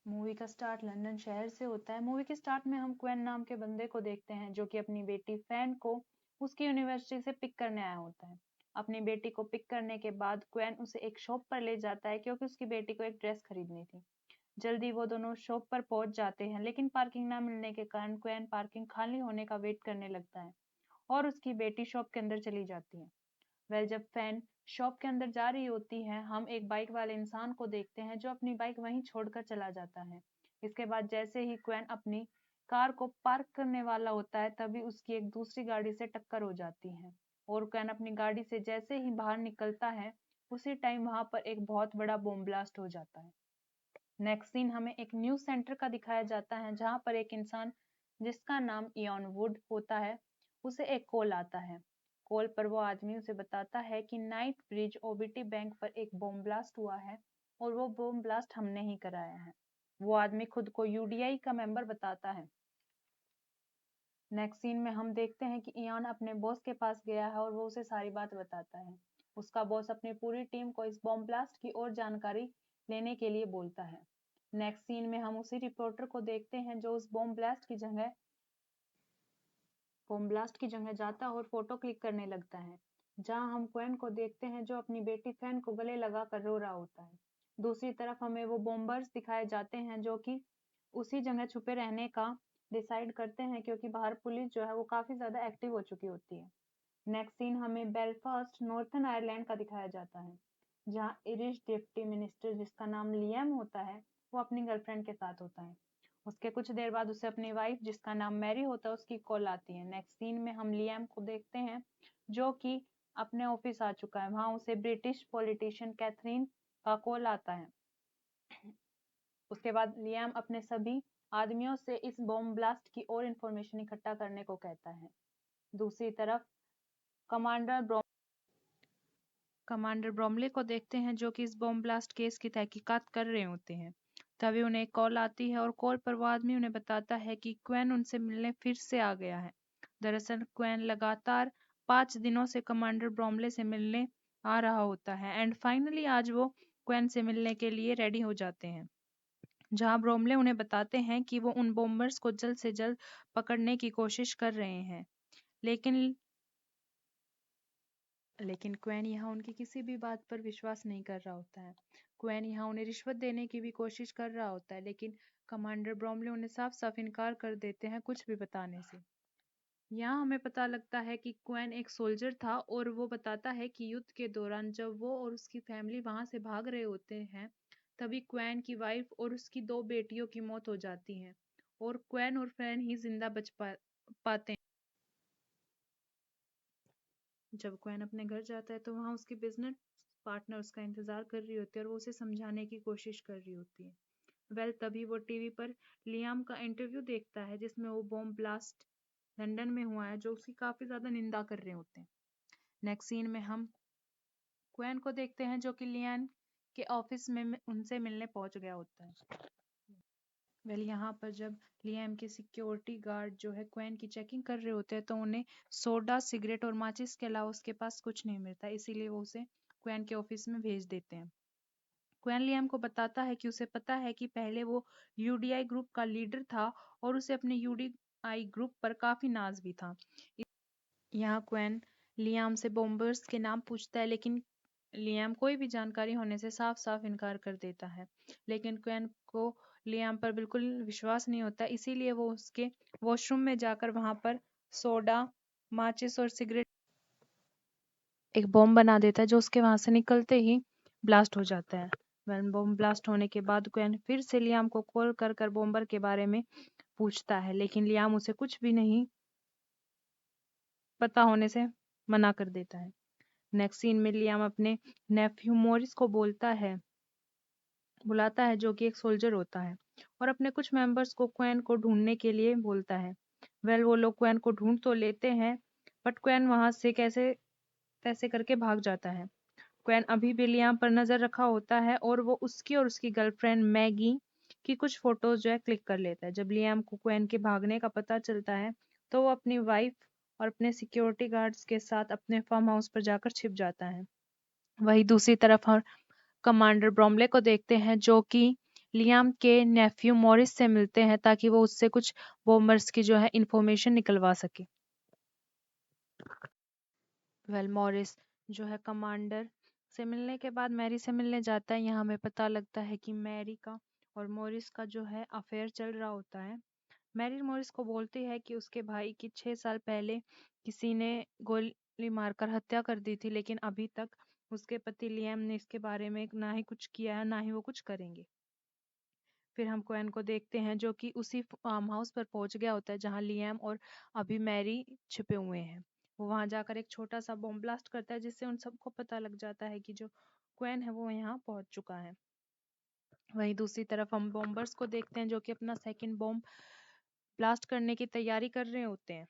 Movie का start London शहर से होता है। मूवी के स्टार्ट में हम क्वेन नाम के बंदे को देखते हैं जो कि अपनी बेटी फैन को उसकी यूनिवर्सिटी से पिक करने आया होता है। अपनी बेटी को पिक करने के बाद क्वेन उसे एक शॉप पर ले जाता है क्योंकि उसकी बेटी को एक ड्रेस खरीदनी थी। जल्दी वो दोनों शॉप पर पहुंच जाते हैं लेकिन पार्किंग ना मिलने के कारण क्वेन पार्किंग खाली होने का वेट करने लगता है और उसकी बेटी शॉप के अंदर चली जाती है। जब फैन शॉप के अंदर जा रही होती है हम एक बाइक वाले इंसान को देखते हैं जो अपनी बाइक वहीं छोड़कर चला जाता है। इसके बाद जैसे ही क्वेन अपनी कार को पार्क करने वाला होता है तभी उसकी एक दूसरी गाड़ी से टक्कर हो जाती है और क्वेन अपनी गाड़ी से जैसे ही बाहर निकलता है उसी टाइम वहां पर एक बहुत बड़ा बॉम्ब ब्लास्ट हो जाता है। नेक्स्ट सीन हमें एक न्यूज सेंटर का दिखाया जाता है जहां पर एक इंसान जिसका नाम इयॉन वुड होता है उसे एक कॉल आता है। कॉल पर वो आदमी उसे बताता है कि नाइट ब्रिज ओबीटी बैंक पर एक बॉम्ब ब्लास्ट हुआ है और वो बॉम्ब ब्लास्ट हमने ही कराया है। वो आदमी खुद को यूडीआई का मेंबर बताता है। नेक्स्ट सीन में हम देखते हैं कि इयान अपने बॉस के पास गया है और वो उसे सारी बात बताता है। उसका बॉस अपनी पूरी टीम को इस बॉम्ब ब्लास्ट की और जानकारी लेने के लिए बोलता है। नेक्स्ट सीन में हम उसी रिपोर्टर को देखते हैं जो उस बॉम्ब ब्लास्ट की जगह जाता है और फोटो क्लिक करने लगता है। जहां हम क्वेन को देखते हैं जो अपनी बेटी फैन को गले लगा कर रो रहा होता है। दूसरी तरफ हमें वो बॉम्बर्स दिखाए जाते हैं जो कि उसी जगह छुपे रहने का डिसाइड करते हैं क्योंकि बाहर पुलिस जो है वो काफी ज्यादा एक्टिव हो चुकी होती है। नेक्स्ट सीन हमें बेलफास्ट नॉर्थन आयरलैंड का दिखाया जाता है जहां इरिश डिप्टी मिनिस्टर जिसका नाम लियम होता है वो अपनी गर्लफ्रेंड के साथ होता है। उसके कुछ देर बाद उसे अपनी वाइफ जिसका नाम मैरी होता है उसकी कॉल आती है। नेक्स्ट सीन में हम लियम को देखते हैं जो कि अपने ऑफिस आ चुका है। वहां उसे ब्रिटिश पॉलिटिशियन कैथरीन का कॉल आता है। उसके बाद लियम अपने सभी आदमियों से इस बॉम्ब ब्लास्ट की और इंफॉर्मेशन इकट्ठा करने को कहता है। दूसरी तरफ कमांडर कमांडर ब्रोमले को देखते हैं जो कि इस बॉम्ब ब्लास्ट केस की तहकीकात कर रहे होते हैं। तभी उन्हें एक कॉल आती है और कॉल पर वो आदमी उन्हें बताता है कि क्वेन उनसे मिलने फिर से आ गया है। दरअसल क्वेन लगातार 5 दिनों से कमांडर ब्रोमले से मिलने आ रहा होता है एंड फाइनली आज वो क्वेन से मिलने के लिए रेडी हो जाते हैं। जहां ब्रोमले उन्हें बताते हैं कि वो उन बॉम्बर्स को जल्द से जल्द पकड़ने की कोशिश कर रहे हैं। लेकिन लेकिन क्वेन यहाँ उनकी किसी भी बात पर विश्वास नहीं कर रहा होता है। क्वेन यहाँ उन्हें रिश्वत देने की भी कोशिश कर रहा होता है लेकिन कमांडर ब्रोमले उन्हें साफ साफ इनकार कर देते हैं कुछ भी बताने से। यहाँ हमें पता लगता है कि क्वेन एक सोल्जर था और वो बताता है कि युद्ध के दौरान जब वो और उसकी फैमिली वहां से भाग रहे होते हैं तभी क्वेन की वाइफ और उसकी 2 बेटियों की मौत हो जाती है और क्वेन और फैन ही जिंदा पाते हैं। जब क्वेन अपने घर जाता है तो वहां उसकी बिजनेस पार्टनर उसका इंतजार कर रही होती है और वो उसे समझाने की कोशिश कर रही होती है। तभी वो टीवी पर लियाम का इंटरव्यू देखता है जिसमें वो बॉम्ब ब्लास्ट लंदन में हुआ है जो उसकी काफी ज्यादा निंदा कर रहे होते हैं। नेक्स्ट सीन में हम क्वेन को देखते हैं जो कि लियान के ऑफिस में उनसे मिलने पहुंच गया होता है। यहाँ पर जब लियाम के सिक्योरिटी गार्ड जो है क्वेन की चेकिंग कर रहे होते हैं तो उन्हें सोडा सिगरेट और माचिस के अलावा उसके पास कुछ नहीं मिलता, इसीलिए वो उसे क्वेन के ऑफिस में भेज देते हैं। क्वेन लियाम को बताता है कि उसे पता है कि पहले वो यूडीआई ग्रुप का लीडर था और उसे अपने यूडीआई ग्रुप पर काफी नाज भी था। यहाँ क्वेन लियाम से बॉम्बर्स के नाम पूछता है लेकिन लियाम कोई भी जानकारी होने से साफ साफ इनकार कर देता है। लेकिन क्वेन को लियाम पर बिल्कुल विश्वास नहीं होता, इसीलिए वो उसके वॉशरूम में जाकर वहां पर सोडा माचिस और सिगरेट एक बॉम्ब बना देता है जो उसके वहां से निकलते ही ब्लास्ट हो जाता है। बॉम्ब ब्लास्ट होने के बाद क्वेन फिर से लियाम को कॉल कर कर बॉम्बर के बारे में पूछता है लेकिन लियाम उसे कुछ भी नहीं पता होने से मना कर देता है। नेक्स्ट सीन में लियाम अपने नेफ्यू मोरिस को बुलाता है जो कि एक सोल्जर होता है और अपने कुछ मेंबर्स को क्वेन को ढूंढने के लिए बोलता है। वो लोग क्वेन को ढूंढ तो लेते हैं बट क्वेन वहां से कैसे तैसे करके भाग जाता है। क्वेन अभी भी लियाम पर नजर रखा होता है और वो उसकी और उसकी गर्लफ्रेंड मैगी की कुछ फोटोज जो है क्लिक कर लेता है। जब लियाम को क्वेन के भागने का पता चलता है तो वो अपनी वाइफ और अपने सिक्योरिटी गार्ड्स के साथ अपने फार्म हाउस पर जाकर छिप जाता है। वही दूसरी तरफ हम कमांडर ब्रोमले को देखते हैं जो कि लियाम के नेफ्यू मॉरिस से मिलते हैं ताकि वो उससे कुछ बॉम्बर्स की जो है इंफॉर्मेशन निकलवा सके। मॉरिस जो है कमांडर से मिलने के बाद मैरी से मिलने जाता है। यहाँ हमें पता लगता है कि मैरी का और मॉरिस का जो है अफेयर चल रहा होता है। मैरी मॉरिस को बोलती है कि उसके भाई की 6 साल पहले किसी ने गोली मारकर हत्या कर दी थी, लेकिन अभी तक उसके पति लियाम ने इसके बारे में ना ही कुछ किया है ना ही वो कुछ करेंगे। फिर हम क्वेन को देखते हैं जो कि उसी फार्म हाउस पर पहुंच गया होता है जहां लियाम और अभी मैरी छिपे हुए हैं। वो वहां जाकर एक छोटा सा बॉम्ब ब्लास्ट करता है जिससे उन सबको पता लग जाता है कि जो क्वेन है वो यहाँ पहुंच चुका है। वहीं दूसरी तरफ हम बॉम्बर्स को देखते हैं जो कि अपना सेकंड बॉम्ब ब्लास्ट करने की तैयारी कर रहे होते हैं।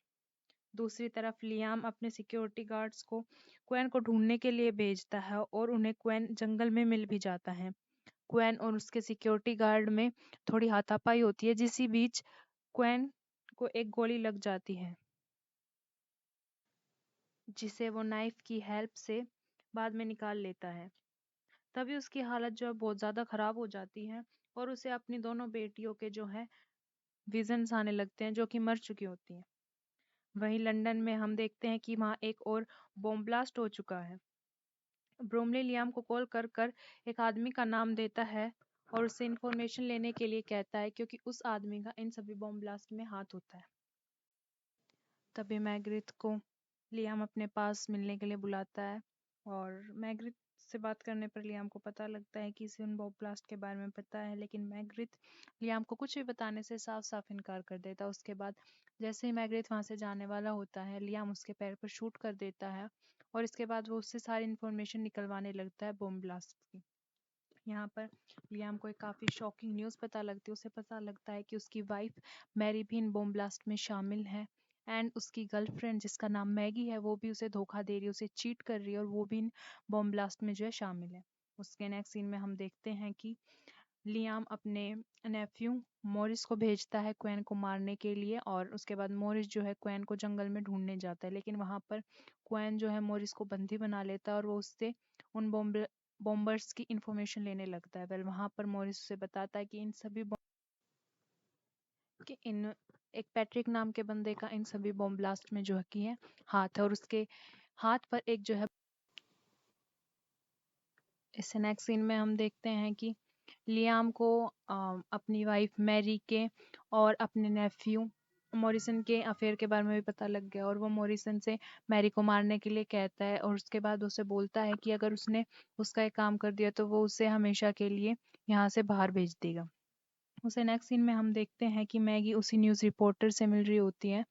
दूसरी तरफ लियाम अपने सिक्योरिटी गार्ड्स को क्वेन को ढूंढने के लिए भेजता है और उन्हें क्वेन जंगल में मिल भी जाता है। क्वेन और उसके सिक्योरिटी गार्ड में थोड़ी हाथापाई होती है, जिसी बीच क्वेन को एक गोली लग जाती है जिसे वो नाइफ की हेल्प से बाद में निकाल लेता है। तभी उसकी हालत जो है बहुत ज़्यादा ख़राब हो जाती है और उसे अपनी दोनों बेटियों के जो है विजन्स आने लगते हैं जो कि मर चुकी होती हैं। वहीं लंदन में हम देखते हैं कि वहाँ एक और बॉम्ब ब्लास्ट हो चुका है। ब्रोमली लियाम को कॉल कर कर एक आदमी का नाम देता है और उससे इंफॉर्मेशन लेने के लिए कहता है क्योंकि उस आदमी का इन सभी बॉम्ब ब्लास्ट में हाथ होता है। तभी मैग्रिथ को लियाम अपने पास मिलने के लिए बुलाता है और मैग्रिथ से बात करने पर लियाम को पता लगता है कि इसे उन बॉम्ब ब्लास्ट के बारे में पता है, लेकिन मैग्रिथ लियाम को कुछ भी बताने से साफ साफ इनकार कर देता है। उसके बाद जैसे ही मैग्रिथ वहां से जाने वाला होता है, लियाम उसके पैर पर शूट कर देता है और इसके बाद वो उससे सारी इन्फॉर्मेशन निकलवाने लगता है बॉम्ब ब्लास्ट की। यहाँ पर लियाम को एक काफ़ी शॉकिंग न्यूज़ पता लगती है। उसे पता लगता है कि उसकी वाइफ मैरी भी इन बॉम्ब ब्लास्ट में शामिल है एंड उसकी गर्लफ्रेंड जिसका नाम मैगी है वो भी उसे धोखा दे रही है, उसे चीट कर रही है और वो भी इन बॉम्ब ब्लास्ट में जो है शामिल है। उसके नेक्स्ट सीन में हम देखते हैं कि लियाम अपने नेफ्यू मॉरिस को भेजता है क्वेन को मारने के लिए और उसके बाद मॉरिस जो है क्वेन को जंगल में ढूंढने जाता है, लेकिन वहां पर क्वेन जो है मॉरिस को बंदी बना लेता है और वो उससे उन बॉम्बर्स की इंफॉर्मेशन लेने लगता है। वहां पर मॉरिस उसे बताता है कि इन सभी कि इन एक पैट्रिक नाम के बंदे का इन सभी बॉम्ब ब्लास्ट में जो है कि है हाथ है और उसके हाथ पर एक जो है। इस नेक्स्ट सीन में हम देखते हैं कि लियाम को अपनी वाइफ मैरी के और अपने नेफ्यू मॉरिसन के अफेयर के बारे में भी पता लग गया और वो मॉरिसन से मैरी को मारने के लिए कहता है और उसके बाद उसे बोलता है कि अगर उसने उसका एक काम कर दिया तो वो उसे हमेशा के लिए यहाँ से बाहर भेज देगा। उसे नेक्स्ट सीन में हम देखते हैं कि मैगी उसी न्यूज़ रिपोर्टर से मिल रही होती है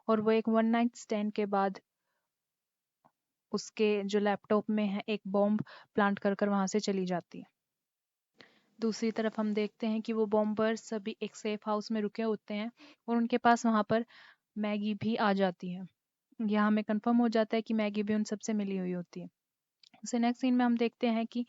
और वो एक वन नाइट स्टैंड के बाद उसके जो लैपटॉप में है एक बॉम्ब प्लांट कर कर वहाँ से चली जाती है। दूसरी तरफ हम देखते हैं कि वो बॉम्बर्स सभी एक सेफ हाउस में रुके होते हैं और उनके पास वहाँ पर मैगी भी आ जाती है। यहाँ हमें कंफर्म हो जाता है कि मैगी भी उन सबसे मिली हुई होती है। उसे नेक्स्ट सीन में हम देखते हैं कि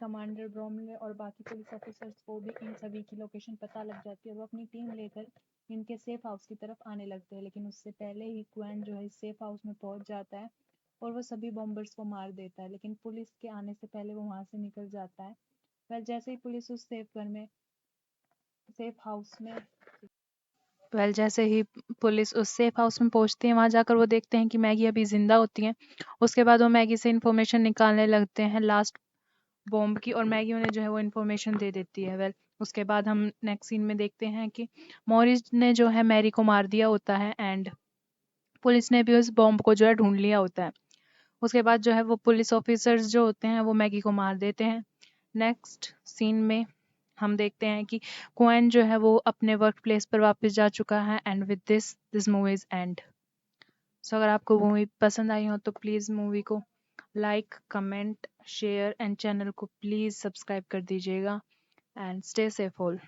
कमांडर ब्रोमले और बाकी पुलिस ऑफिसर्स को भी इन सभी की लोकेशन पता लग जाती है और वो अपनी टीम लेकर इनके सेफ हाउस की तरफ आने लगते हैं, लेकिन उससे पहले ही क्वेन जो है इस सेफ हाउस में पहुंच जाता है और वो सभी बॉम्बर्स को मार देता है, लेकिन पुलिस के आने से पहले वो वहां से निकल जाता है। जैसे ही पुलिस उस सेफ हाउस में जैसे ही पुलिस उस सेफ हाउस में पहुंचती है वहां जाकर वो देखते हैं कि मैगी अभी जिंदा होती है। उसके बाद वो मैगी से इंफॉर्मेशन निकालने लगते हैं लास्ट बॉम्ब की और मैगी उन्हें जो है वो इन्फॉर्मेशन दे देती है। उसके बाद हम नेक्स्ट सीन में देखते हैं कि मॉरिस ने जो है मैरी को मार दिया होता है एंड पुलिस ने भी उस बॉम्ब को जो है ढूंढ लिया होता है। उसके बाद जो है वो पुलिस ऑफिसर्स जो होते हैं वो मैगी को मार देते हैं। नेक्स्ट सीन में हम देखते हैं कि क्वेन जो है वो अपने वर्क प्लेस पर वापस जा चुका है and with this movie is end. So अगर आपको मूवी पसंद आई हो तो प्लीज़ मूवी को like comment share and channel को प्लीज़ सब्सक्राइब कर दीजिएगा एंड स्टे सेफ ऑल।